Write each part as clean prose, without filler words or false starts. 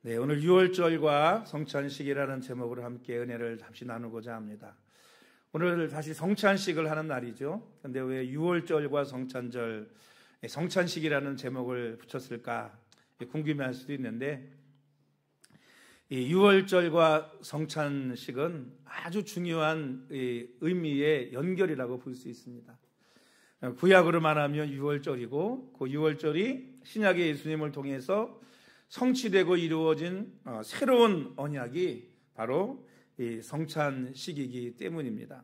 네, 오늘 유월절과 성찬식이라는 제목으로 함께 은혜를 잠시 나누고자 합니다. 오늘 다시 성찬식을 하는 날이죠. 그런데 왜 유월절과 성찬절, 성찬식이라는 제목을 붙였을까 궁금해할 수도 있는데, 이 유월절과 성찬식은 아주 중요한 의미의 연결이라고 볼 수 있습니다. 구약으로 말하면 유월절이고, 그 유월절이 신약의 예수님을 통해서 성취되고 이루어진 새로운 언약이 바로 이 성찬식이기 때문입니다.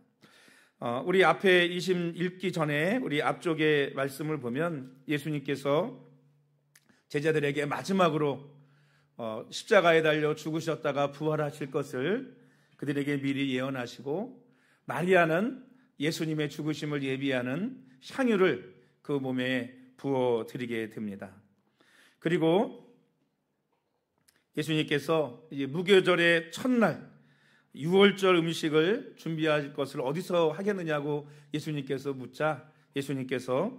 우리 앞에 읽기 전에 우리 앞쪽에 말씀을 보면 예수님께서 제자들에게 마지막으로 십자가에 달려 죽으셨다가 부활하실 것을 그들에게 미리 예언하시고, 마리아는 예수님의 죽으심을 예비하는 향유를 그 몸에 부어드리게 됩니다. 그리고 예수님께서 이제 무교절의 첫날 유월절 음식을 준비할 것을 어디서 하겠느냐고 예수님께서 묻자, 예수님께서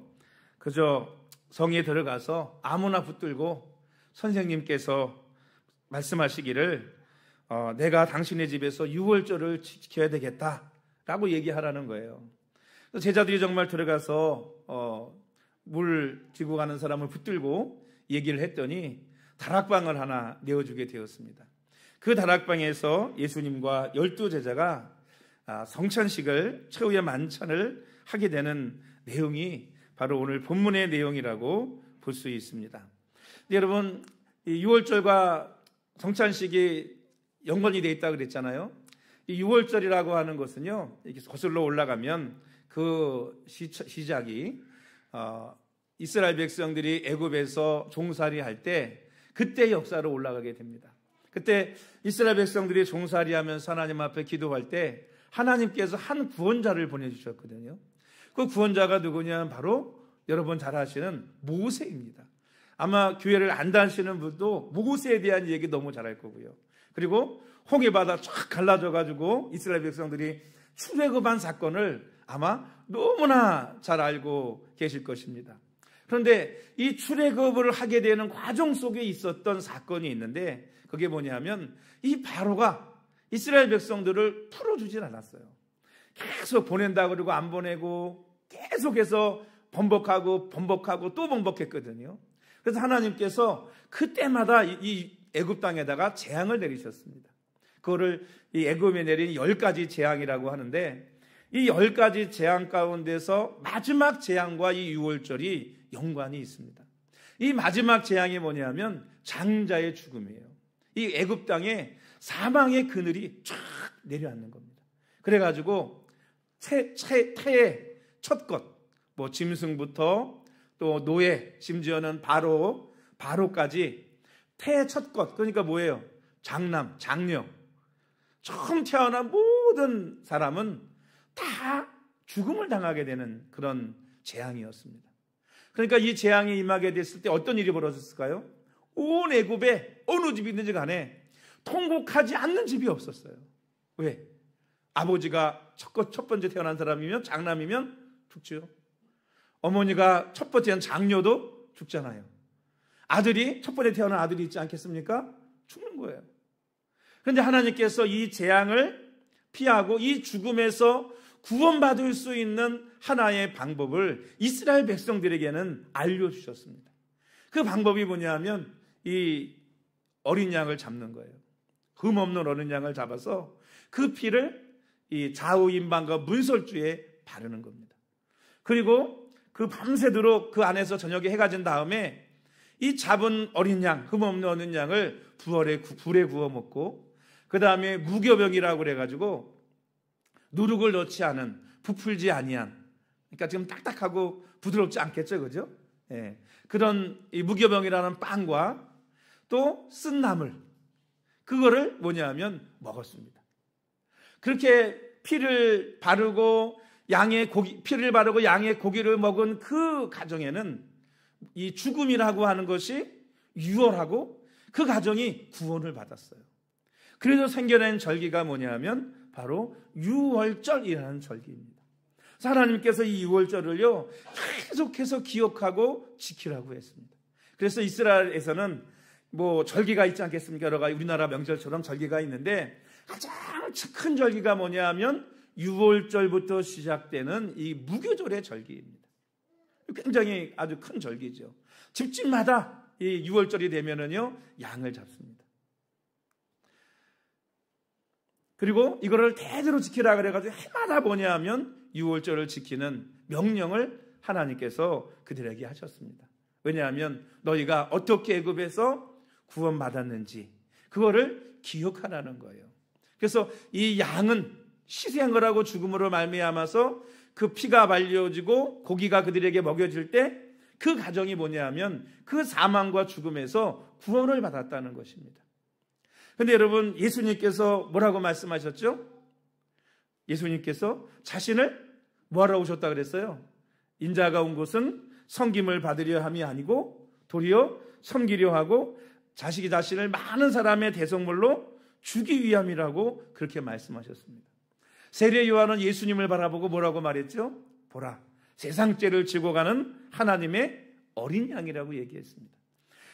그저 성에 들어가서 아무나 붙들고 선생님께서 말씀하시기를 내가 당신의 집에서 유월절을 지켜야 되겠다라고 얘기하라는 거예요. 제자들이 정말 들어가서 물 들고 가는 사람을 붙들고 얘기를 했더니 다락방을 하나 내어주게 되었습니다. 그 다락방에서 예수님과 12제자가 성찬식을, 최후의 만찬을 하게 되는 내용이 바로 오늘 본문의 내용이라고 볼 수 있습니다. 여러분, 이 6월절과 성찬식이 연관이 되어 있다고 그랬잖아요. 이 6월절이라고 하는 것은요, 이렇게 거슬러 올라가면 그 시작이 이스라엘 백성들이 애굽에서 종살이 할 때 그때 역사로 올라가게 됩니다. 그때 이스라엘 백성들이 종살이하면서 하나님 앞에 기도할 때 하나님께서 한 구원자를 보내주셨거든요. 그 구원자가 누구냐면 바로 여러분 잘 아시는 모세입니다. 아마 교회를 안 다니시는 분도 모세에 대한 얘기 너무 잘 알 거고요. 그리고 홍해바다 쫙 갈라져가지고 이스라엘 백성들이 출애굽한 사건을 아마 너무나 잘 알고 계실 것입니다. 그런데 이 출애굽을 하게 되는 과정 속에 있었던 사건이 있는데, 그게 뭐냐면 이 바로가 이스라엘 백성들을 풀어주질 않았어요. 계속 보낸다 그러고 안 보내고 계속해서 번복하고 또 번복했거든요. 그래서 하나님께서 그때마다 이 애굽 땅에다가 재앙을 내리셨습니다. 그거를 이 애굽에 내린 10가지 재앙이라고 하는데, 이 10가지 재앙 가운데서 마지막 재앙과 이 유월절이 연관이 있습니다. 이 마지막 재앙이 뭐냐면 장자의 죽음이에요. 이 애굽 땅에 사망의 그늘이 쫙 내려앉는 겁니다. 그래가지고 태의 첫 것, 뭐 짐승부터 또 노예, 심지어는 바로까지 태의 첫 것, 그러니까 뭐예요? 장남, 장녀, 처음 태어난 모든 사람은 다 죽음을 당하게 되는 그런 재앙이었습니다. 그러니까 이 재앙이 임하게 됐을 때 어떤 일이 벌어졌을까요? 온 애굽에 어느 집이 있는지 간에 통곡하지 않는 집이 없었어요. 왜? 아버지가 첫 번째 태어난 사람이면, 장남이면 죽죠. 어머니가 첫 번째 태어난 장녀도 죽잖아요. 아들이 첫 번째 태어난 아들이 있지 않겠습니까? 죽는 거예요. 그런데 하나님께서 이 재앙을 피하고 이 죽음에서 구원받을 수 있는 하나의 방법을 이스라엘 백성들에게는 알려주셨습니다. 그 방법이 뭐냐면 이 어린 양을 잡는 거예요. 흠없는 어린 양을 잡아서 그 피를 이 좌우 임방과 문설주에 바르는 겁니다. 그리고 그 밤새도록 그 안에서 저녁에 해가 진 다음에 이 잡은 어린 양, 흠없는 어린 양을 불에 구워 먹고, 그 다음에 무교병이라고 그래가지고 누룩을 넣지 않은, 부풀지 아니한, 그러니까 지금 딱딱하고 부드럽지 않겠죠, 그죠? 예. 그런 이 무교병이라는 빵과 또 쓴 나물, 그거를 뭐냐면 먹었습니다. 그렇게 피를 바르고 피를 바르고 양의 고기를 먹은 그 가정에는 이 죽음이라고 하는 것이 유월하고 그 가정이 구원을 받았어요. 그래서 생겨난 절기가 뭐냐면 바로 유월절이라는 절기입니다. 하나님께서 이 유월절을요 계속해서 기억하고 지키라고 했습니다. 그래서 이스라엘에서는 뭐 절기가 있지 않겠습니까? 여러 가지 우리나라 명절처럼 절기가 있는데 가장 큰 절기가 뭐냐 하면 6월절부터 시작되는 이 무교절의 절기입니다. 굉장히 아주 큰 절기죠. 집집마다 이 6월절이 되면은요 양을 잡습니다. 그리고 이거를 대대로 지키라 그래가지고 해마다 뭐냐 하면 6월절을 지키는 명령을 하나님께서 그들에게 하셨습니다. 왜냐하면 너희가 어떻게 애굽에서 구원받았는지 그거를 기억하라는 거예요. 그래서 이 양은 희생을 하고 죽음으로 말미암아서 그 피가 발려지고 고기가 그들에게 먹여질 때 그 가정이 뭐냐 하면 그 사망과 죽음에서 구원을 받았다는 것입니다. 그런데 여러분 예수님께서 뭐라고 말씀하셨죠? 예수님께서 자신을 뭐하러 오셨다 그랬어요? 인자가 온 곳은 섬김을 받으려 함이 아니고 도리어 섬기려 하고 자식이 자신을 많은 사람의 대속물로 주기 위함이라고 그렇게 말씀하셨습니다. 세례 요한은 예수님을 바라보고 뭐라고 말했죠? 보라, 세상 죄를 지고 가는 하나님의 어린 양이라고 얘기했습니다.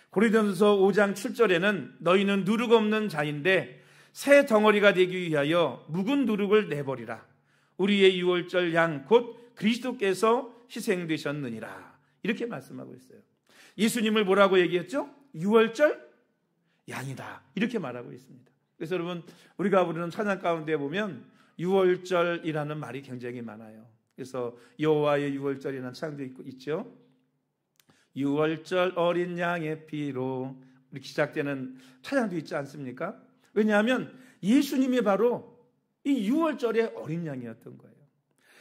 고린도전서 5장 7절에는 너희는 누룩 없는 자인데 새 덩어리가 되기 위하여 묵은 누룩을 내버리라. 우리의 유월절 양 곧 그리스도께서 희생되셨느니라. 이렇게 말씀하고 있어요. 예수님을 뭐라고 얘기했죠? 유월절 양이다. 이렇게 말하고 있습니다. 그래서 여러분 우리가 부르는 찬양 가운데 보면 유월절이라는 말이 굉장히 많아요. 그래서 여호와의 유월절이라는 찬양도 있죠. 유월절 어린 양의 피로 이렇게 시작되는 찬양도 있지 않습니까? 왜냐하면 예수님이 바로 이 유월절의 어린 양이었던 거예요.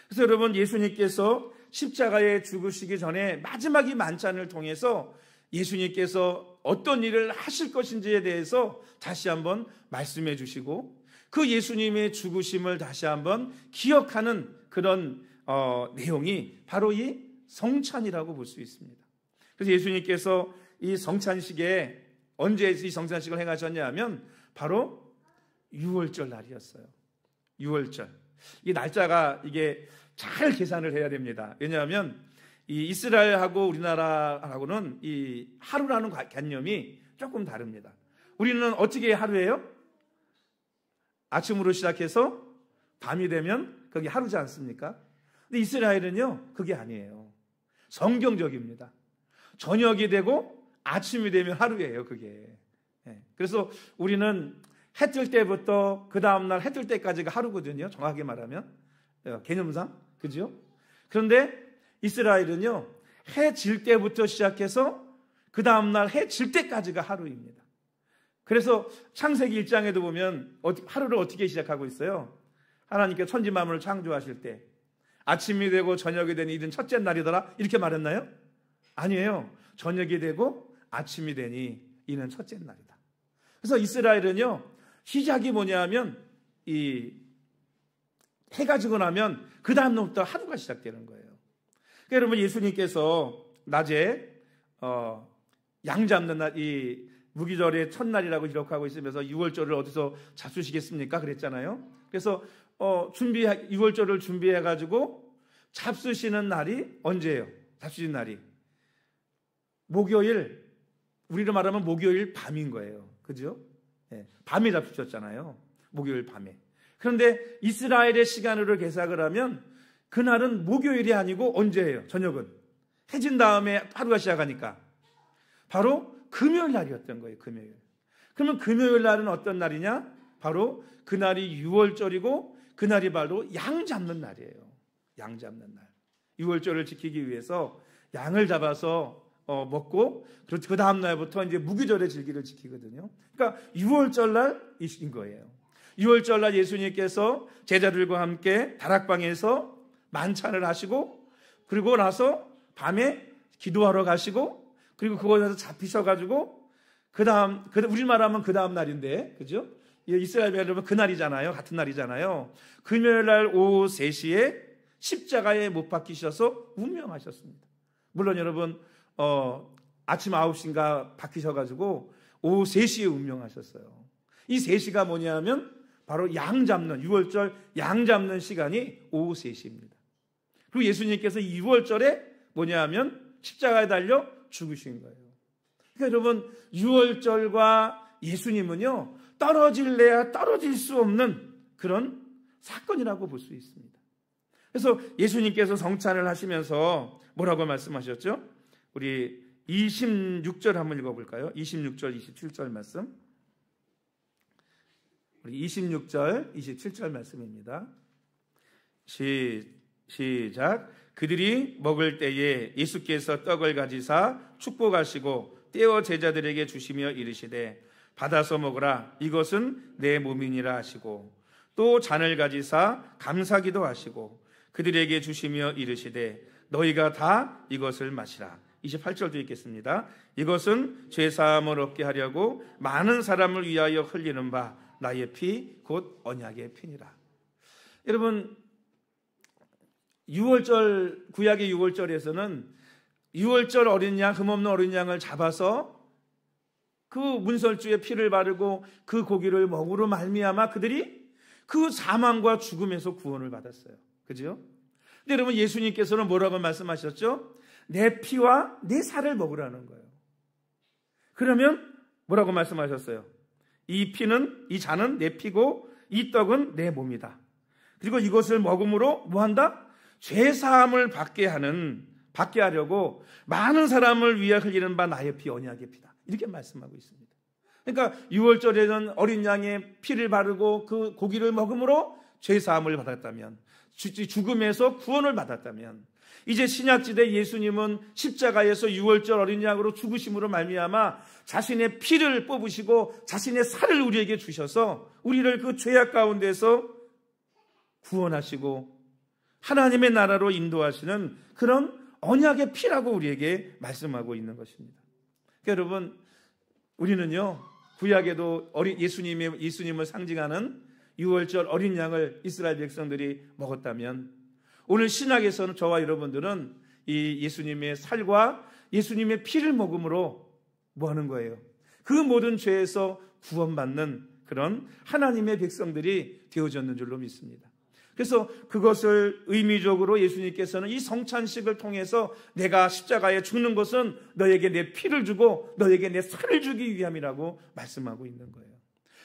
그래서 여러분 예수님께서 십자가에 죽으시기 전에 마지막 이 만찬을 통해서 예수님께서 어떤 일을 하실 것인지에 대해서 다시 한번 말씀해 주시고 그 예수님의 죽으심을 다시 한번 기억하는 그런 내용이 바로 이 성찬이라고 볼 수 있습니다. 그래서 예수님께서 이 성찬식에 언제 이 성찬식을 행하셨냐 하면 바로 유월절 날이었어요. 유월절. 이 날짜가 이게 잘 계산을 해야 됩니다. 왜냐하면 이 이스라엘하고 우리나라하고는 이 하루라는 개념이 조금 다릅니다. 우리는 어떻게 하루예요? 아침으로 시작해서 밤이 되면 그게 하루지 않습니까? 근데 이스라엘은요 그게 아니에요. 성경적입니다. 저녁이 되고 아침이 되면 하루예요 그게. 그래서 우리는 해 뜰 때부터 그 다음날 해 뜰 때까지가 하루거든요. 정확하게 말하면 개념상 그죠? 그런데 이스라엘은요 해 질 때부터 시작해서 그 다음날 해 질 때까지가 하루입니다. 그래서 창세기 1장에도 보면 하루를 어떻게 시작하고 있어요? 하나님께 천지 만물을 창조하실 때 아침이 되고 저녁이 되니 이른 첫째 날이더라 이렇게 말했나요? 아니에요. 저녁이 되고 아침이 되니 이는 첫째 날이다. 그래서 이스라엘은요 시작이 뭐냐 하면 이 해가 지고 나면 그 다음 날부터 하루가 시작되는 거예요. 그러니까 여러분 예수님께서 낮에 양 잡는 날 이 무기절의 첫날이라고 기록하고 있으면서 유월절을 어디서 잡수시겠습니까? 그랬잖아요. 그래서 6월절을 준비해가지고 잡수시는 날이 언제예요? 잡수시는 날이 목요일, 우리로 말하면 목요일 밤인 거예요. 그죠? 네, 밤에 잡수셨잖아요. 목요일 밤에. 그런데 이스라엘의 시간으로 계산을 하면 그날은 목요일이 아니고 언제예요? 저녁은 해진 다음에 하루가 시작하니까 바로 금요일 날이었던 거예요. 금요일. 그러면 금요일 날은 어떤 날이냐? 바로 그날이 유월절이고 그날이 바로 양 잡는 날이에요. 양 잡는 날. 유월절을 지키기 위해서 양을 잡아서 먹고 그 다음 날부터 이제 무기절의 절기를 지키거든요. 그러니까 유월절 날이신 거예요. 유월절 날 예수님께서 제자들과 함께 다락방에서 만찬을 하시고 그리고 나서 밤에 기도하러 가시고 그리고 그곳에서 잡히셔가지고 우리 말하면 그 다음 날인데 그죠? 이스라엘 여러분 그날이잖아요. 같은 날이잖아요. 금요일 날 오후 3시에 십자가에 못 박히셔서 운명하셨습니다. 물론 여러분 아침 9시인가 박히셔가지고 오후 3시에 운명하셨어요. 이 3시가 뭐냐 하면 바로 양 잡는 유월절 양 잡는 시간이 오후 3시입니다. 그리고 예수님께서 이 유월절에 뭐냐 하면 십자가에 달려 죽으신 거예요. 그러니까 여러분, 유월절과 예수님은요, 떨어질래야 떨어질 수 없는 그런 사건이라고 볼 수 있습니다. 그래서 예수님께서 성찬을 하시면서 뭐라고 말씀하셨죠? 우리 26절 한번 읽어볼까요? 26절, 27절 말씀. 우리 26절, 27절 말씀입니다. 시작. 그들이 먹을 때에 예수께서 떡을 가지사 축복하시고 떼어 제자들에게 주시며 이르시되 받아서 먹으라, 이것은 내 몸이니라 하시고 또 잔을 가지사 감사기도 하시고 그들에게 주시며 이르시되 너희가 다 이것을 마시라. 28절도 읽겠습니다. 이것은 죄사함을 얻게 하려고 많은 사람을 위하여 흘리는 바 나의 피 곧 언약의 피니라. 여러분, 구약의 유월절에서는 유월절 어린 양, 흠없는 어린 양을 잡아서 그 문설주에 피를 바르고 그 고기를 먹으로 말미암아 그들이 그 사망과 죽음에서 구원을 받았어요. 그죠? 근데 여러분, 예수님께서는 뭐라고 말씀하셨죠? 내 피와 내 살을 먹으라는 거예요. 그러면 뭐라고 말씀하셨어요? 이 잔은 내 피고 이 떡은 내 몸이다. 그리고 이것을 먹음으로 뭐한다? 죄사함을 받게 하려고 많은 사람을 위해 흘리는 바 나의 피, 언약의 피다. 이렇게 말씀하고 있습니다. 그러니까 유월절에는 어린 양의 피를 바르고 그 고기를 먹음으로 죄사함을 받았다면, 죽음에서 구원을 받았다면, 이제 신약시대 예수님은 십자가에서 유월절 어린 양으로 죽으심으로 말미암아 자신의 피를 뽑으시고 자신의 살을 우리에게 주셔서 우리를 그 죄악 가운데서 구원하시고 하나님의 나라로 인도하시는 그런 언약의 피라고 우리에게 말씀하고 있는 것입니다. 그러니까 여러분, 우리는요, 구약에도 예수님을 상징하는 유월절 어린 양을 이스라엘 백성들이 먹었다면, 오늘 신약에서는 저와 여러분들은 이 예수님의 살과 예수님의 피를 먹음으로 뭐 하는 거예요? 그 모든 죄에서 구원받는 그런 하나님의 백성들이 되어졌는 줄로 믿습니다. 그래서 그것을 의미적으로 예수님께서는 이 성찬식을 통해서 내가 십자가에 죽는 것은 너에게 내 피를 주고 너에게 내 살을 주기 위함이라고 말씀하고 있는 거예요.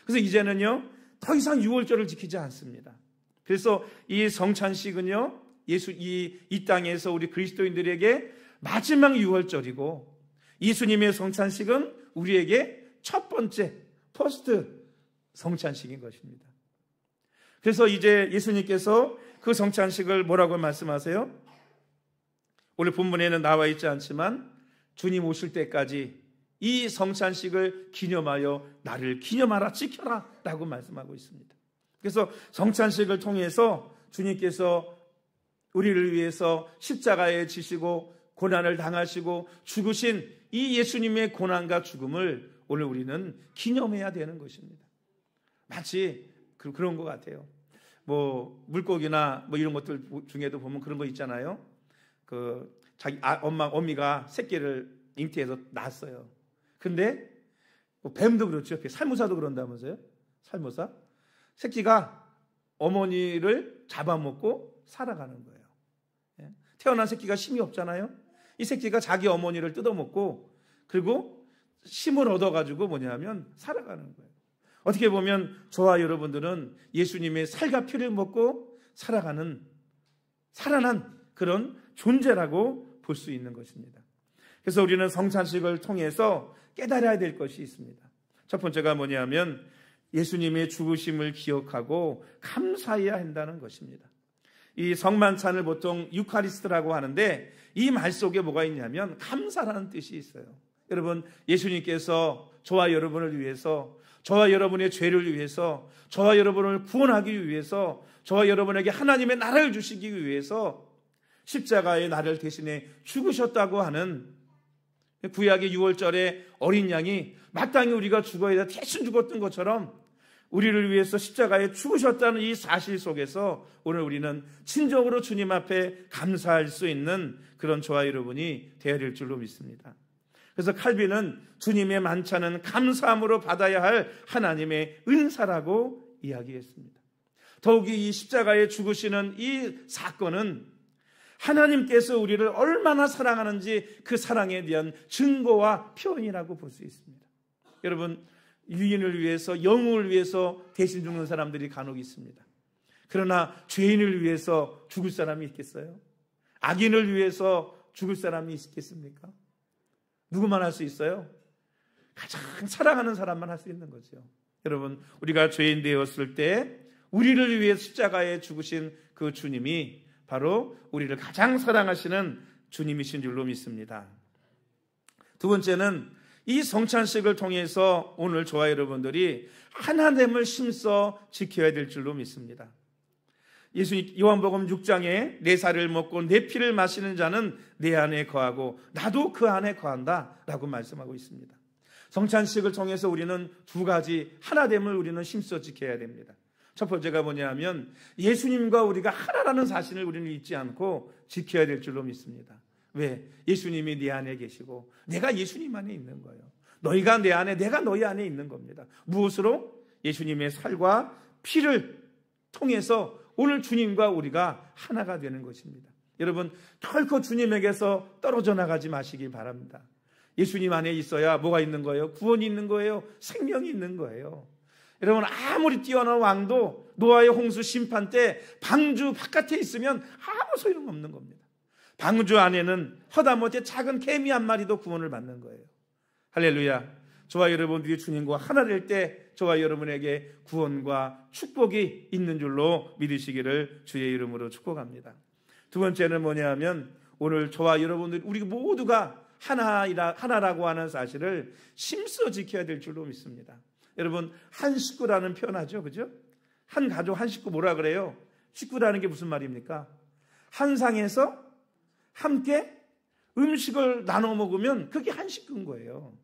그래서 이제는요, 더 이상 유월절을 지키지 않습니다. 그래서 이 성찬식은요, 이 땅에서 우리 그리스도인들에게 마지막 유월절이고, 예수님의 성찬식은 우리에게 첫 번째 퍼스트 성찬식인 것입니다. 그래서 이제 예수님께서 그 성찬식을 뭐라고 말씀하세요? 오늘 본문에는 나와 있지 않지만 주님 오실 때까지 이 성찬식을 기념하여 나를 기념하라, 지켜라 라고 말씀하고 있습니다. 그래서 성찬식을 통해서 주님께서 우리를 위해서 십자가에 지시고 고난을 당하시고 죽으신 이 예수님의 고난과 죽음을 오늘 우리는 기념해야 되는 것입니다. 마치 그런 것 같아요. 뭐 물고기나 뭐 이런 것들 중에도 보면 그런 거 있잖아요. 자기 어미가 새끼를 잉태해서 낳았어요. 근데 뭐 뱀도 그렇죠. 살모사도 그런다면서요. 살모사 새끼가 어머니를 잡아먹고 살아가는 거예요. 태어난 새끼가 힘이 없잖아요. 이 새끼가 자기 어머니를 뜯어먹고 그리고 힘을 얻어가지고 뭐냐면 살아가는 거예요. 어떻게 보면 저와 여러분들은 예수님의 살과 피를 먹고 살아난 그런 존재라고 볼 수 있는 것입니다. 그래서 우리는 성찬식을 통해서 깨달아야 될 것이 있습니다. 첫 번째가 뭐냐면 예수님의 죽으심을 기억하고 감사해야 한다는 것입니다. 이 성만찬을 보통 유카리스트라고 하는데 이 말 속에 뭐가 있냐면 감사라는 뜻이 있어요. 여러분, 예수님께서 저와 여러분을 위해서, 저와 여러분의 죄를 위해서, 저와 여러분을 구원하기 위해서, 저와 여러분에게 하나님의 나라를 주시기 위해서 십자가의 나를 대신에 죽으셨다고 하는 구약의 유월절의 어린 양이 마땅히 우리가 죽어야 대신 죽었던 것처럼 우리를 위해서 십자가에 죽으셨다는 이 사실 속에서 오늘 우리는 진정으로 주님 앞에 감사할 수 있는 그런 저와 여러분이 되어야 될 줄로 믿습니다. 그래서 칼빈은 주님의 만찬은 감사함으로 받아야 할 하나님의 은사라고 이야기했습니다. 더욱이 이 십자가에 죽으시는 이 사건은 하나님께서 우리를 얼마나 사랑하는지 그 사랑에 대한 증거와 표현이라고 볼 수 있습니다. 여러분, 유인을 위해서, 영웅을 위해서 대신 죽는 사람들이 간혹 있습니다. 그러나 죄인을 위해서 죽을 사람이 있겠어요? 악인을 위해서 죽을 사람이 있겠습니까? 누구만 할 수 있어요? 가장 사랑하는 사람만 할 수 있는 거죠. 여러분, 우리가 죄인 되었을 때 우리를 위해 십자가에 죽으신 그 주님이 바로 우리를 가장 사랑하시는 주님이신 줄로 믿습니다. 두 번째는 이 성찬식을 통해서 오늘 저와 여러분들이 하나됨을 심써 지켜야 될 줄로 믿습니다. 예수님 요한복음 6장에 내 살을 먹고 내 피를 마시는 자는 내 안에 거하고 나도 그 안에 거한다 라고 말씀하고 있습니다. 성찬식을 통해서 우리는 두 가지 하나됨을 우리는 심써 지켜야 됩니다. 첫 번째가 뭐냐면 예수님과 우리가 하나라는 사실을 우리는 잊지 않고 지켜야 될 줄로 믿습니다. 왜? 예수님이 네 안에 계시고 내가 예수님 안에 있는 거예요. 너희가 내 안에, 내가 너희 안에 있는 겁니다. 무엇으로? 예수님의 살과 피를 통해서 오늘 주님과 우리가 하나가 되는 것입니다. 여러분, 결코 주님에게서 떨어져 나가지 마시기 바랍니다. 예수님 안에 있어야 뭐가 있는 거예요? 구원이 있는 거예요. 생명이 있는 거예요. 여러분, 아무리 뛰어난 왕도 노아의 홍수 심판 때 방주 바깥에 있으면 아무 소용없는 겁니다. 방주 안에는 허다못해 작은 개미 한 마리도 구원을 받는 거예요. 할렐루야. 저와 여러분들이 주님과 하나 될 때 저와 여러분에게 구원과 축복이 있는 줄로 믿으시기를 주의 이름으로 축복합니다. 두 번째는 뭐냐 하면 오늘 저와 여러분들 우리 모두가 하나라고 하는 사실을 심써 지켜야 될 줄로 믿습니다. 여러분, 한 식구라는 표현하죠, 그죠? 한 가족, 한 식구 뭐라 그래요? 식구라는 게 무슨 말입니까? 한 상에서 함께 음식을 나눠 먹으면 그게 한 식구인 거예요.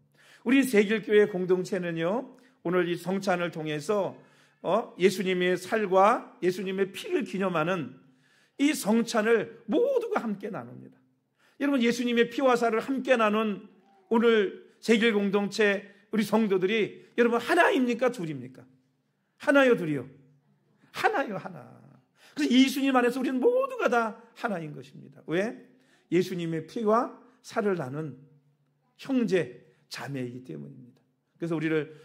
우리 세길교회 공동체는요, 오늘 이 성찬을 통해서 예수님의 살과 예수님의 피를 기념하는 이 성찬을 모두가 함께 나눕니다. 여러분, 예수님의 피와 살을 함께 나눈 오늘 세길 공동체 우리 성도들이 여러분 하나입니까? 둘입니까? 하나요, 둘이요? 하나요, 하나. 그래서 예수님 안에서 우리는 모두가 다 하나인 것입니다. 왜? 예수님의 피와 살을 나눈 형제, 자매이기 때문입니다. 그래서 우리를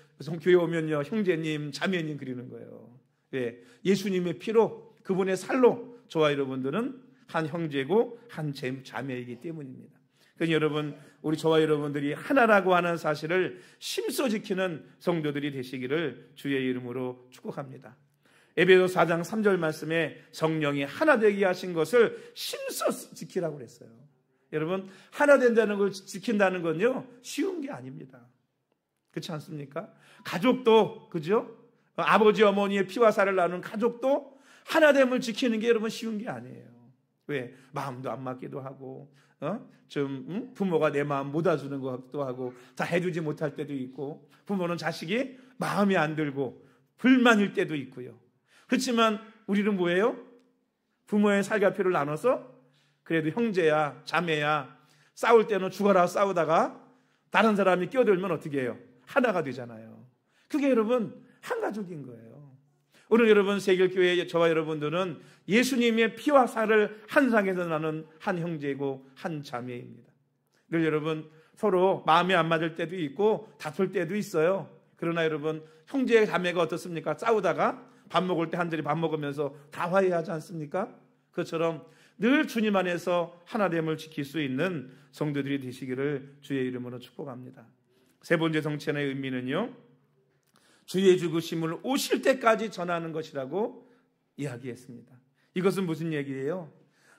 교회 오면요, 형제님, 자매님 그리는 거예요. 왜? 예수님의 피로, 그분의 살로 저와 여러분들은 한 형제고 한 자매이기 때문입니다. 그러니 여러분, 우리 저와 여러분들이 하나라고 하는 사실을 심써 지키는 성도들이 되시기를 주의 이름으로 축복합니다. 에베소 4장 3절 말씀에 성령이 하나 되게 하신 것을 심써 지키라고 그랬어요. 여러분, 하나 된다는 걸 지킨다는 건요, 쉬운 게 아닙니다. 그렇지 않습니까? 가족도, 그죠? 아버지 어머니의 피와 살을 나눈 가족도 하나됨을 지키는 게 여러분 쉬운 게 아니에요. 왜? 마음도 안 맞기도 하고, 부모가 내 마음 못 알아주는 것 같기도 하고, 다 해주지 못할 때도 있고, 부모는 자식이 마음에 안 들고 불만일 때도 있고요. 그렇지만 우리는 뭐예요? 부모의 살과 피를 나눠서 그래도 형제야, 자매야, 싸울 때는 죽어라 싸우다가 다른 사람이 끼어들면 어떻게 해요? 하나가 되잖아요. 그게 여러분 한 가족인 거예요. 오늘 여러분 세길교회 저와 여러분들은 예수님의 피와 살을 한 상에서 나는 한 형제고 한 자매입니다. 늘 여러분 서로 마음에 안 맞을 때도 있고 다툴 때도 있어요. 그러나 여러분 형제 자매가 어떻습니까? 싸우다가 밥 먹을 때 한 자리 밥 먹으면서 다 화해하지 않습니까? 그것처럼 늘 주님 안에서 하나됨을 지킬 수 있는 성도들이 되시기를 주의 이름으로 축복합니다. 세 번째 성찬의 의미는요, 주의 죽으심을 오실 때까지 전하는 것이라고 이야기했습니다. 이것은 무슨 얘기예요?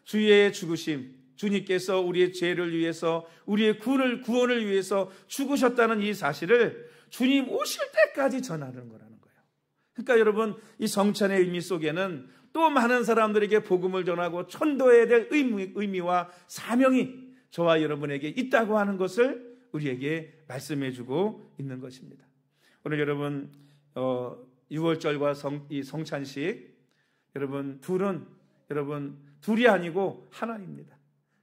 주의 죽으심, 주님께서 우리의 죄를 위해서, 우리의 구원을 위해서 죽으셨다는 이 사실을 주님 오실 때까지 전하는 거라는 거예요. 그러니까 여러분, 이 성찬의 의미 속에는 또 많은 사람들에게 복음을 전하고 전도해야 될 의미와 사명이 저와 여러분에게 있다고 하는 것을 우리에게 말씀해주고 있는 것입니다. 오늘 여러분 6월절과 이 성찬식, 여러분 둘이 아니고 하나입니다.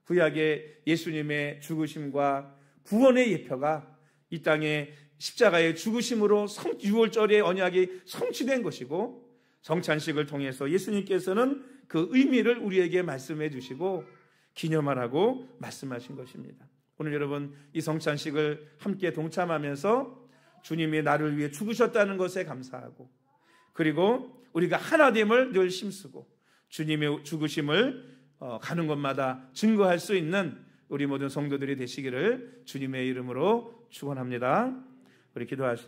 구약의 예수님의 죽으심과 구원의 예표가 이 땅에 십자가의 죽으심으로 6월절의 언약이 성취된 것이고, 성찬식을 통해서 예수님께서는 그 의미를 우리에게 말씀해 주시고 기념하라고 말씀하신 것입니다. 오늘 여러분 이 성찬식을 함께 동참하면서 주님이 나를 위해 죽으셨다는 것에 감사하고, 그리고 우리가 하나됨을 늘 힘쓰고 주님의 죽으심을 가는 곳마다 증거할 수 있는 우리 모든 성도들이 되시기를 주님의 이름으로 축원합니다. 우리 기도하십니다.